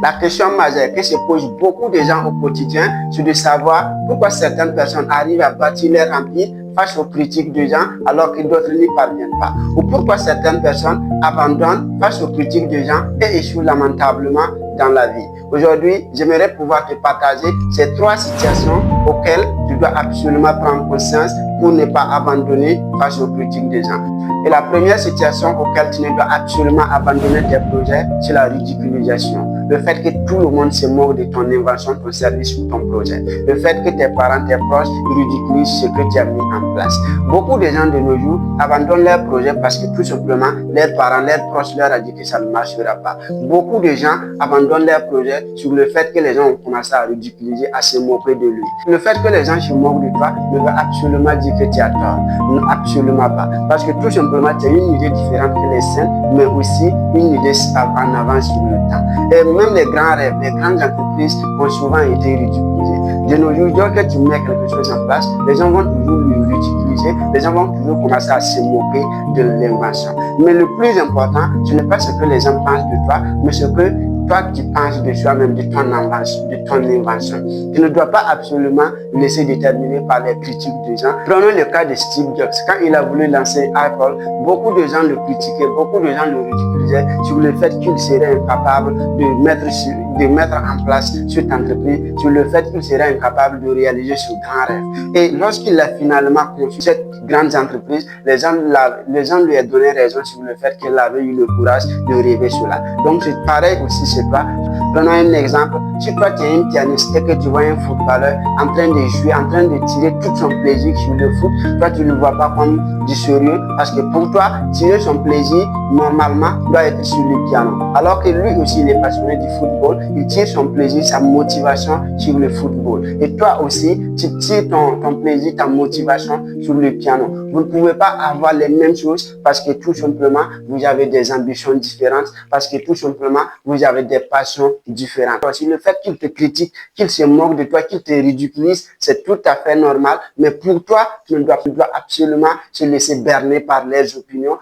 La question majeure que se posent beaucoup de gens au quotidien, c'est de savoir pourquoi certaines personnes arrivent à bâtir leur empire face aux critiques des gens alors que d'autres n'y parviennent pas. Ou pourquoi certaines personnes abandonnent face aux critiques des gens et échouent lamentablement dans la vie. Aujourd'hui, j'aimerais pouvoir te partager ces 3 situations auxquelles tu dois absolument prendre conscience pour ne pas abandonner face aux critiques des gens. Et la première situation auquel tu ne dois absolument abandonner tes projets, c'est la ridiculisation. Le fait que tout le monde se moque de ton invention, ton service ou ton projet. Le fait que tes parents, tes proches ridiculisent ce que tu as mis en place. Beaucoup de gens de nos jours abandonnent leur projet parce que tout simplement, leurs parents, leurs proches leur ont dit que ça ne marchera pas. Beaucoup de gens abandonnent leur projet sur le fait que les gens ont commencé à ridiculiser, à se moquer de lui. Le fait que les gens se moquent de toi ne veut absolument dire que tu as tort. Non, absolument pas. Parce que tout simplement, tu as une idée différente que les siens, mais aussi une idée en avance sur le temps. Et même les grands rêves, les grandes entreprises ont souvent été ridiculisées. De nos jours, dès que tu mets quelque chose en place, les gens vont toujours le ridiculiser, les gens vont toujours commencer à se moquer de l'invention. Mais le plus important, ce n'est pas ce que les gens pensent de toi, mais ce que toi tu penses de toi-même, de ton invention. Tu ne dois pas absolument laisser déterminer par les critiques des gens. Prenons le cas de Steve Jobs. Quand il a voulu lancer Apple, beaucoup de gens le critiquaient, beaucoup de gens le ridiculisaient sur le fait qu'il serait incapable de mettre en place cette entreprise, sur le fait qu'il serait incapable de réaliser ce grand rêve. Et lorsqu'il a finalement conçu cette grande entreprise, les gens lui ont donné raison sur le fait qu'il avait eu le courage de rêver cela. Donc c'est pareil aussi chez toi. Prenons un exemple. Si toi tu es un pianiste et que tu vois un footballeur en train de jouer, en train de tirer tout son plaisir sur le foot, toi tu ne le vois pas comme du sérieux parce que pour toi, tirer son plaisir normalement doit être sur le piano. Alors que lui aussi il est passionné du football, il tire son plaisir, sa motivation sur le football. Et toi aussi, tu tires ton plaisir, ta motivation sur le piano. Vous ne pouvez pas avoir les mêmes choses parce que tout simplement, vous avez des ambitions différentes, parce que tout simplement, vous avez des passions différentes. Aussi, le fait qu'il te critique, qu'il se moque de toi, qu'il te ridiculise, c'est tout à fait normal. Mais pour toi, tu dois absolument se laisser berner par leurs opinions.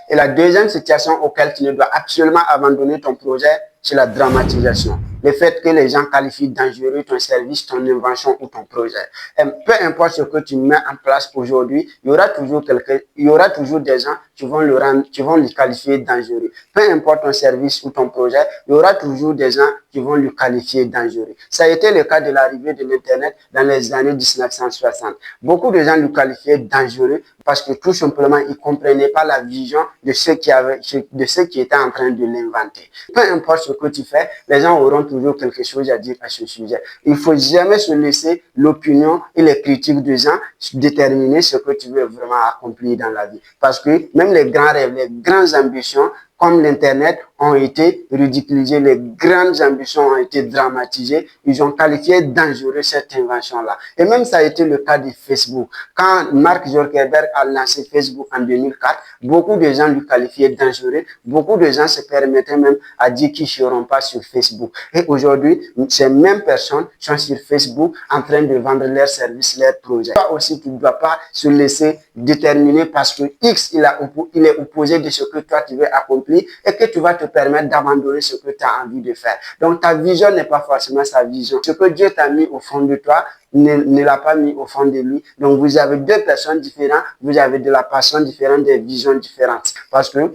Et la deuxième situation auquel tu ne dois absolument abandonner ton projet, c'est la dramatisation. Le fait que les gens qualifient dangereux ton service, ton invention ou ton projet. Et peu importe ce que tu mets en place aujourd'hui, il y aura toujours des gens qui vont le qualifier dangereux. Peu importe ton service ou ton projet, il y aura toujours des gens qui vont le qualifier dangereux. Ça a été le cas de l'arrivée de l'Internet dans les années 1960. Beaucoup de gens le qualifiaient dangereux parce que tout simplement, ils ne comprenaient pas la vision de ceux qui étaient en train de l'inventer. Peu importe ce que tu fais, les gens auront toujours quelque chose à dire à ce sujet. Il ne faut jamais se laisser l'opinion et les critiques des gens déterminer ce que tu veux vraiment accomplir dans la vie. Parce que même les grands rêves, les grandes ambitions, comme l'Internet, ont été ridiculisés, les grandes ambitions ont été dramatisées, ils ont qualifié dangereux cette invention-là. Et même ça a été le cas de Facebook. Quand Mark Zuckerberg a lancé Facebook en 2004, beaucoup de gens le qualifiaient dangereux, beaucoup de gens se permettaient même à dire qu'ils ne seront pas sur Facebook. Et aujourd'hui, ces mêmes personnes sont sur Facebook en train de vendre leurs services, leurs projets. Toi aussi, tu ne dois pas se laisser déterminer parce que X, il est opposé de ce que toi tu veux accomplir et que tu vas te permettre d'abandonner ce que tu as envie de faire. Donc ta vision n'est pas forcément sa vision. Ce que Dieu t'a mis au fond de toi ne l'a pas mis au fond de lui. Donc vous avez deux personnes différentes, vous avez de la passion différente, des visions différentes. Parce que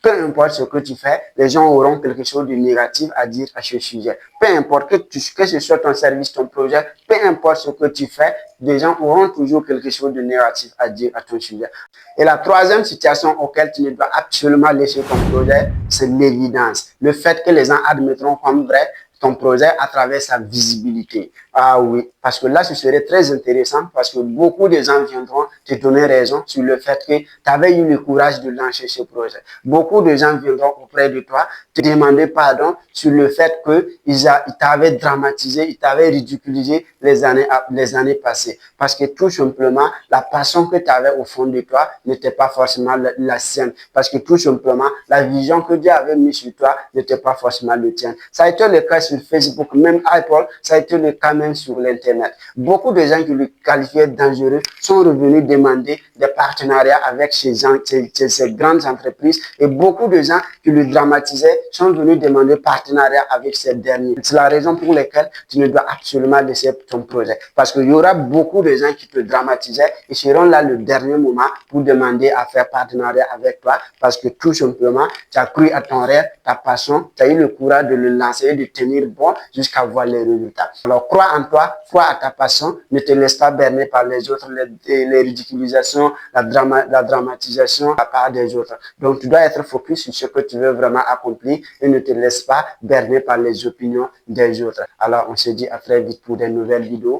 peu importe ce que tu fais, les gens auront quelque chose de négatif à dire à ce sujet. Peu importe que ce soit ton service, ton projet, peu importe ce que tu fais, les gens auront toujours quelque chose de négatif à dire à ton sujet. Et la troisième situation auquel tu ne dois absolument laisser ton projet, c'est l'évidence. Le fait que les gens admettront comme vrai ton projet à travers sa visibilité. Ah oui, parce que là, ce serait très intéressant parce que beaucoup de gens viendront te donner raison sur le fait que tu avais eu le courage de lancer ce projet. Beaucoup de gens viendront auprès de toi te demander pardon sur le fait qu'ils t'avaient dramatisé, ils t'avaient ridiculisé les années passées. Parce que tout simplement, la passion que tu avais au fond de toi n'était pas forcément la sienne. Parce que tout simplement, la vision que Dieu avait mise sur toi n'était pas forcément le tien. Ça a été le cas sur Facebook, même Apple, ça a été le cas même sur l'Internet. Beaucoup de gens qui le qualifiaient dangereux sont revenus demander des partenariats avec ces grandes entreprises et beaucoup de gens qui le dramatisaient sont venus demander partenariat avec ces derniers. C'est la raison pour laquelle tu ne dois absolument laisser ton projet. Parce qu'il y aura beaucoup de gens qui te dramatisaient et seront là le dernier moment pour demander à faire partenariat avec toi parce que tout simplement, tu as cru à ton rêve, ta passion, tu as eu le courage de le lancer et de tenir bon jusqu'à voir les résultats. Alors, crois en toi, crois à ta passion, ne te laisse pas berner par les autres, les ridiculisations, la dramatisation de la part des autres. Donc, tu dois être focus sur ce que tu veux vraiment accomplir et ne te laisse pas berner par les opinions des autres. Alors, on se dit à très vite pour de nouvelles vidéos.